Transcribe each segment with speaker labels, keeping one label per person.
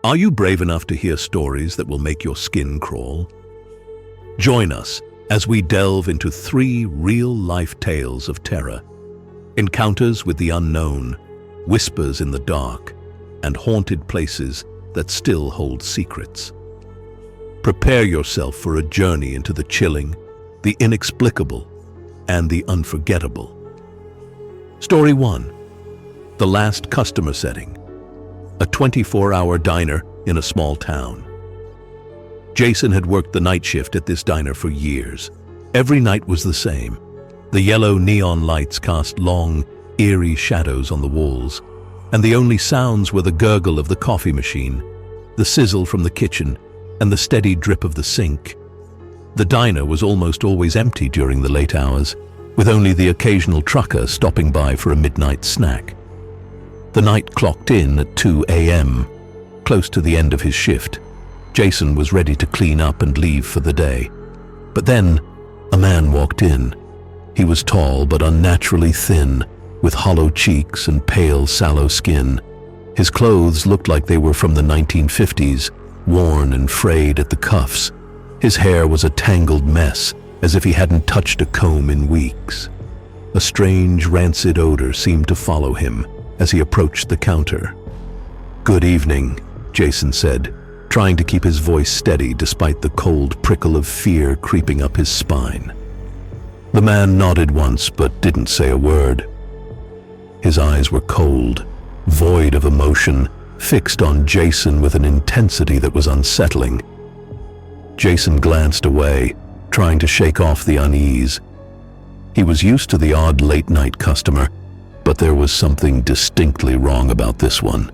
Speaker 1: Are you brave enough to hear stories that will make your skin crawl? Join us as we delve into 3 real-life tales of terror, encounters with the unknown, whispers in the dark, and haunted places that still hold secrets. Prepare yourself for a journey into the chilling, the inexplicable, and the unforgettable. Story 1. The Last Customer Setting. A 24-hour diner in a small town. Jason had worked the night shift at this diner for years. Every night was the same. The yellow neon lights cast long, eerie shadows on the walls, and the only sounds were the gurgle of the coffee machine, the sizzle from the kitchen, and the steady drip of the sink. The diner was almost always empty during the late hours, with only the occasional trucker stopping by for a midnight snack. The night clocked in at 2 a.m., close to the end of his shift. Jason was ready to clean up and leave for the day. But then, a man walked in. He was tall but unnaturally thin, with hollow cheeks and pale, sallow skin. His clothes looked like they were from the 1950s, worn and frayed at the cuffs. His hair was a tangled mess, as if he hadn't touched a comb in weeks. A strange, rancid odor seemed to follow him as he approached the counter. "Good evening," Jason said, trying to keep his voice steady despite the cold prickle of fear creeping up his spine. The man nodded once but didn't say a word. His eyes were cold, void of emotion, fixed on Jason with an intensity that was unsettling. Jason glanced away, trying to shake off the unease. He was used to the odd late-night customer, but there was something distinctly wrong about this one.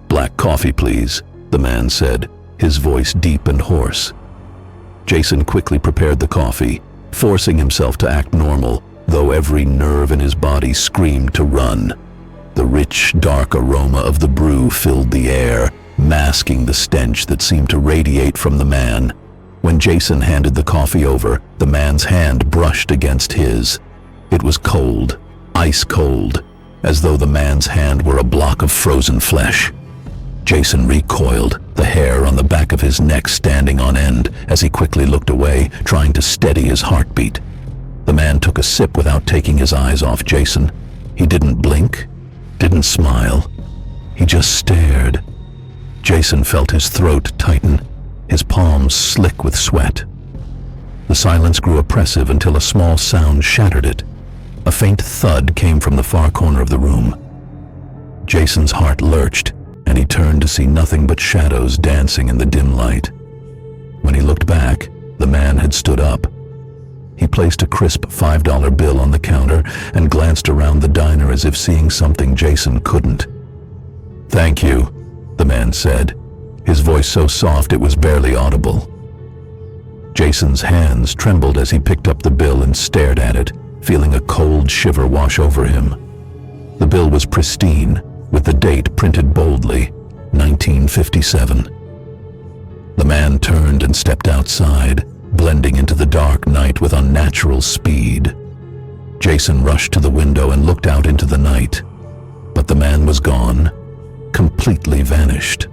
Speaker 1: "Black coffee, please," the man said, his voice deep and hoarse. Jason quickly prepared the coffee, forcing himself to act normal, though every nerve in his body screamed to run. The rich, dark aroma of the brew filled the air, masking the stench that seemed to radiate from the man. When Jason handed the coffee over, the man's hand brushed against his. It was cold, ice cold, as though the man's hand were a block of frozen flesh. Jason recoiled, the hair on the back of his neck standing on end as he quickly looked away, trying to steady his heartbeat. The man took a sip without taking his eyes off Jason. He didn't blink, didn't smile. He just stared. Jason felt his throat tighten, his palms slick with sweat. The silence grew oppressive until a small sound shattered it. A faint thud came from the far corner of the room. Jason's heart lurched, and he turned to see nothing but shadows dancing in the dim light. When he looked back, the man had stood up. He placed a crisp $5 bill on the counter and glanced around the diner as if seeing something Jason couldn't. "Thank you," the man said, his voice so soft it was barely audible. Jason's hands trembled as he picked up the bill and stared at it, feeling a cold shiver wash over him. The bill was pristine, with the date printed boldly, 1957. The man turned and stepped outside, blending into the dark night with unnatural speed. Jason rushed to the window and looked out into the night, but the man was gone, completely vanished.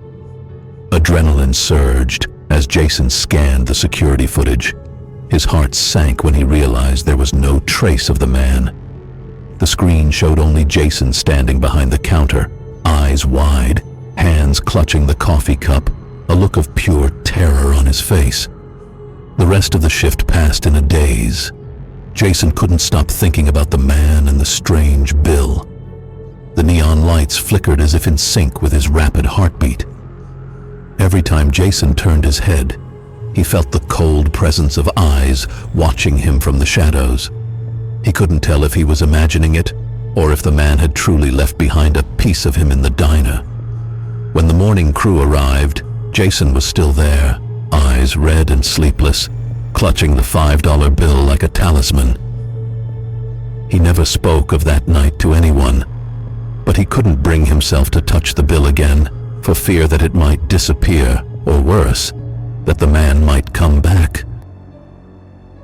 Speaker 1: Adrenaline surged as Jason scanned the security footage. His heart sank when he realized there was no trace of the man. The screen showed only Jason standing behind the counter, eyes wide, hands clutching the coffee cup, a look of pure terror on his face. The rest of the shift passed in a daze. Jason couldn't stop thinking about the man and the strange bill. The neon lights flickered as if in sync with his rapid heartbeat. Every time Jason turned his head, he felt the cold presence of eyes watching him from the shadows. He couldn't tell if he was imagining it or if the man had truly left behind a piece of him in the diner. When the morning crew arrived, Jason was still there, eyes red and sleepless, clutching the $5 bill like a talisman. He never spoke of that night to anyone, but he couldn't bring himself to touch the bill again for fear that it might disappear, or worse, that the man might come back.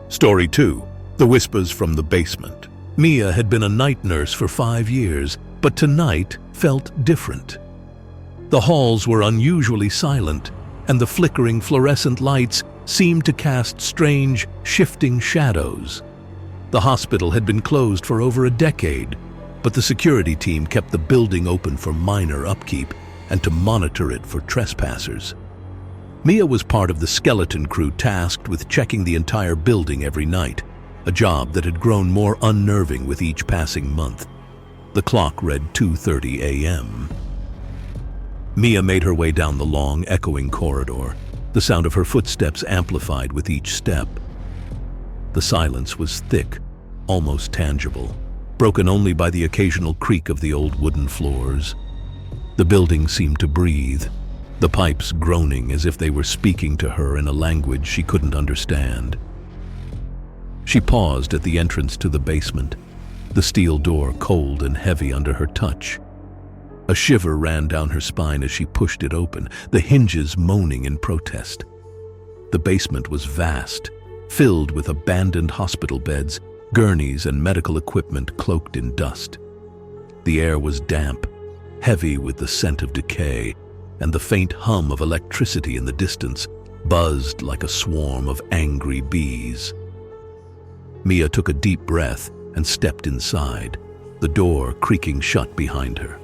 Speaker 1: Story 2. The Whispers from the Basement. Mia had been a night nurse for 5 years, but tonight felt different. The halls were unusually silent, and the flickering fluorescent lights seemed to cast strange, shifting shadows. The hospital had been closed for over a decade, but the security team kept the building open for minor upkeep and to monitor it for trespassers. Mia was part of the skeleton crew tasked with checking the entire building every night, a job that had grown more unnerving with each passing month. The clock read 2:30 a.m. Mia made her way down the long, echoing corridor, the sound of her footsteps amplified with each step. The silence was thick, almost tangible, broken only by the occasional creak of the old wooden floors. The building seemed to breathe, the pipes groaning as if they were speaking to her in a language she couldn't understand. She paused at the entrance to the basement, the steel door cold and heavy under her touch. A shiver ran down her spine as she pushed it open, the hinges moaning in protest. The basement was vast, filled with abandoned hospital beds, gurneys, and medical equipment cloaked in dust. The air was damp, heavy with the scent of decay, and the faint hum of electricity in the distance buzzed like a swarm of angry bees. Mia took a deep breath and stepped inside, the door creaking shut behind her.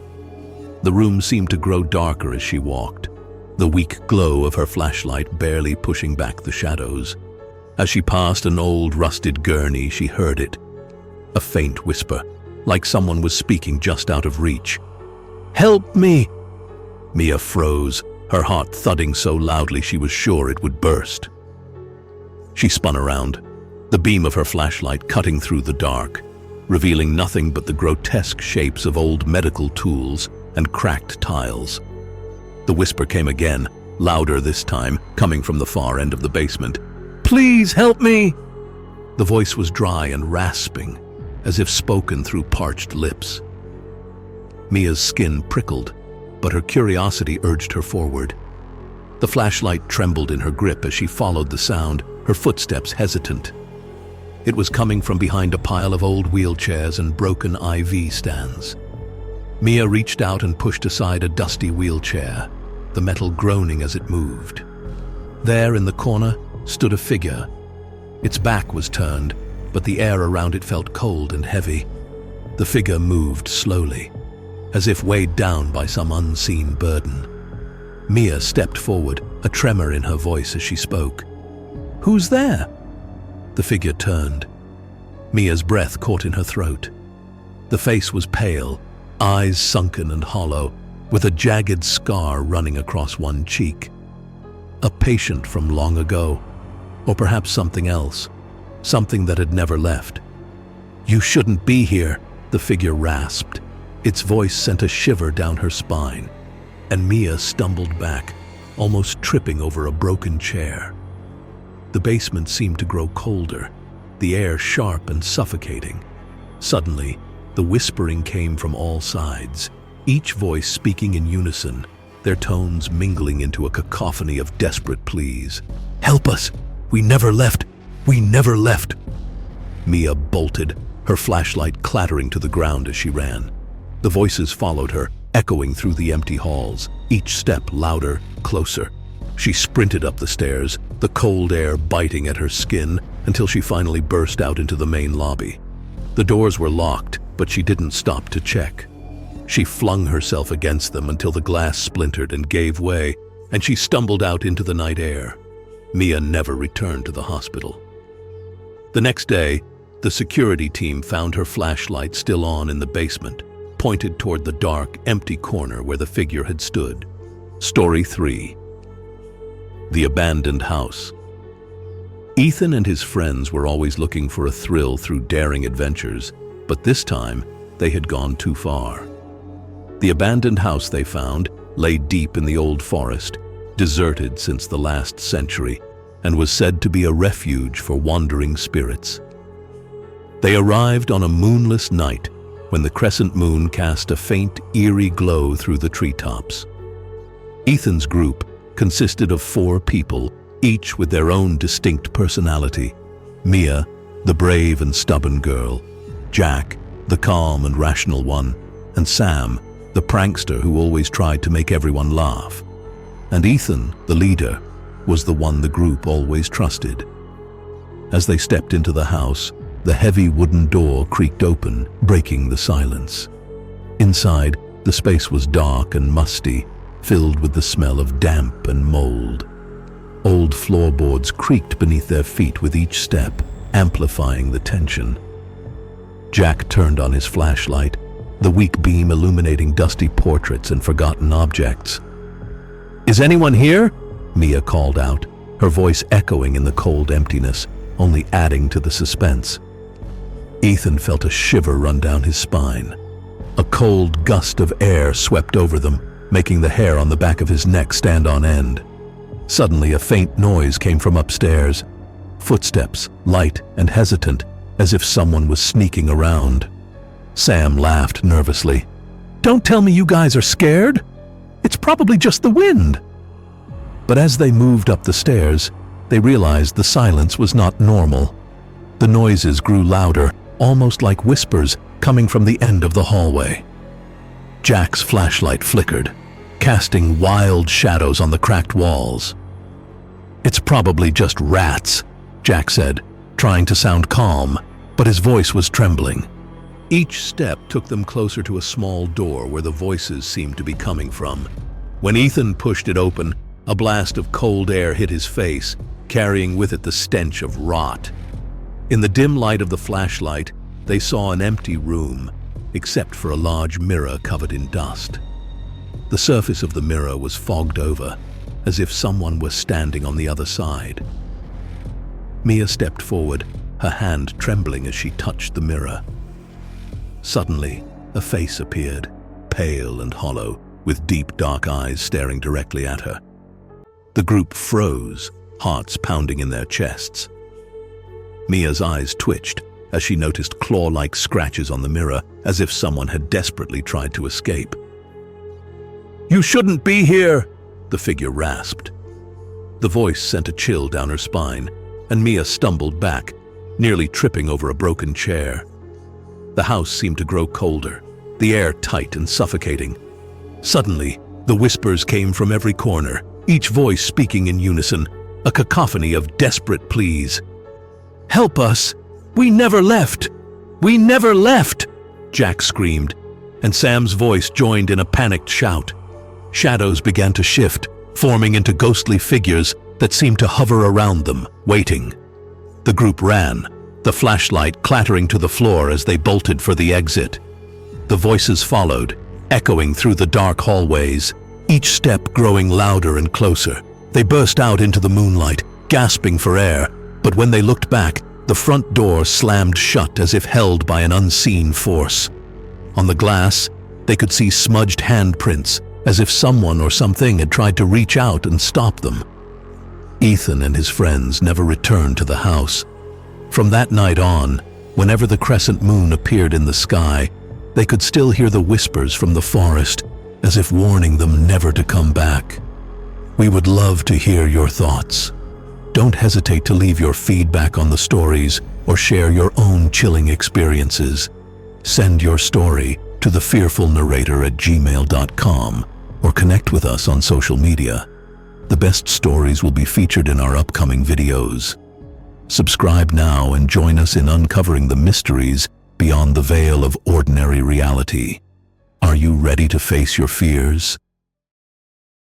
Speaker 1: The room seemed to grow darker as she walked, the weak glow of her flashlight barely pushing back the shadows. As she passed an old rusted gurney, she heard it, a faint whisper, like someone was speaking just out of reach. "Help me!" Mia froze, her heart thudding so loudly she was sure it would burst. She spun around, the beam of her flashlight cutting through the dark, revealing nothing but the grotesque shapes of old medical tools and cracked tiles. The whisper came again, louder this time, coming from the far end of the basement. "Please help me!" The voice was dry and rasping, as if spoken through parched lips. Mia's skin prickled, but her curiosity urged her forward. The flashlight trembled in her grip as she followed the sound, her footsteps hesitant. It was coming from behind a pile of old wheelchairs and broken IV stands. Mia reached out and pushed aside a dusty wheelchair, the metal groaning as it moved. There in the corner stood a figure. Its back was turned, but the air around it felt cold and heavy. The figure moved slowly, as if weighed down by some unseen burden. Mia stepped forward, a tremor in her voice as she spoke. "Who's there?" The figure turned. Mia's breath caught in her throat. The face was pale, eyes sunken and hollow, with a jagged scar running across one cheek. A patient from long ago, or perhaps something else, something that had never left. "You shouldn't be here," the figure rasped. Its voice sent a shiver down her spine, and Mia stumbled back, almost tripping over a broken chair. The basement seemed to grow colder, the air sharp and suffocating. Suddenly, the whispering came from all sides, each voice speaking in unison, their tones mingling into a cacophony of desperate pleas. "Help us! We never left! We never left!" Mia bolted, her flashlight clattering to the ground as she ran. The voices followed her, echoing through the empty halls, each step louder, closer. She sprinted up the stairs, the cold air biting at her skin, until she finally burst out into the main lobby. The doors were locked, but she didn't stop to check. She flung herself against them until the glass splintered and gave way, and she stumbled out into the night air. Mia never returned to the hospital. The next day, the security team found her flashlight still on in the basement, pointed toward the dark, empty corner where the figure had stood. Story 3. The Abandoned House. Ethan and his friends were always looking for a thrill through daring adventures, but this time they had gone too far. The abandoned house they found lay deep in the old forest, deserted since the last century, and was said to be a refuge for wandering spirits. They arrived on a moonless night when the crescent moon cast a faint, eerie glow through the treetops. Ethan's group consisted of 4 people, each with their own distinct personality. Mia, the brave and stubborn girl, Jack, the calm and rational one, and Sam, the prankster who always tried to make everyone laugh. And Ethan, the leader, was the one the group always trusted. As they stepped into the house, the heavy wooden door creaked open, breaking the silence. Inside, the space was dark and musty, filled with the smell of damp and mold. Old floorboards creaked beneath their feet with each step, amplifying the tension. Jack turned on his flashlight, the weak beam illuminating dusty portraits and forgotten objects. "Is anyone here?" Mia called out, her voice echoing in the cold emptiness, only adding to the suspense. Ethan felt a shiver run down his spine. A cold gust of air swept over them, making the hair on the back of his neck stand on end. Suddenly, a faint noise came from upstairs. Footsteps, light and hesitant, as if someone was sneaking around. Sam laughed nervously. "Don't tell me you guys are scared. It's probably just the wind." But as they moved up the stairs, they realized the silence was not normal. The noises grew louder, almost like whispers coming from the end of the hallway. Jack's flashlight flickered, casting wild shadows on the cracked walls. "It's probably just rats," Jack said, trying to sound calm, but his voice was trembling. Each step took them closer to a small door where the voices seemed to be coming from. When Ethan pushed it open, a blast of cold air hit his face, carrying with it the stench of rot. In the dim light of the flashlight, they saw an empty room, except for a large mirror covered in dust. The surface of the mirror was fogged over, as if someone were standing on the other side. Mia stepped forward, her hand trembling as she touched the mirror. Suddenly, a face appeared, pale and hollow, with deep dark eyes staring directly at her. The group froze, hearts pounding in their chests. Mia's eyes twitched as she noticed claw-like scratches on the mirror, as if someone had desperately tried to escape. "You shouldn't be here," the figure rasped. The voice sent a chill down her spine, and Mia stumbled back, nearly tripping over a broken chair. The house seemed to grow colder, the air tight and suffocating. Suddenly, the whispers came from every corner, each voice speaking in unison, a cacophony of desperate pleas. "Help us! We never left! We never left!" Jack screamed, and Sam's voice joined in a panicked shout. Shadows began to shift, forming into ghostly figures that seemed to hover around them, waiting. The group ran, the flashlight clattering to the floor as they bolted for the exit. The voices followed, echoing through the dark hallways, each step growing louder and closer. They burst out into the moonlight, gasping for air, but when they looked back, the front door slammed shut as if held by an unseen force. On the glass, they could see smudged handprints, as if someone or something had tried to reach out and stop them. Ethan and his friends never returned to the house. From that night on, whenever the crescent moon appeared in the sky, they could still hear the whispers from the forest, as if warning them never to come back. We would love to hear your thoughts. Don't hesitate to leave your feedback on the stories or share your own chilling experiences. Send your story to thefearfulnarrator@gmail.com or connect with us on social media. The best stories will be featured in our upcoming videos. Subscribe now and join us in uncovering the mysteries beyond the veil of ordinary reality. Are you ready to face your fears?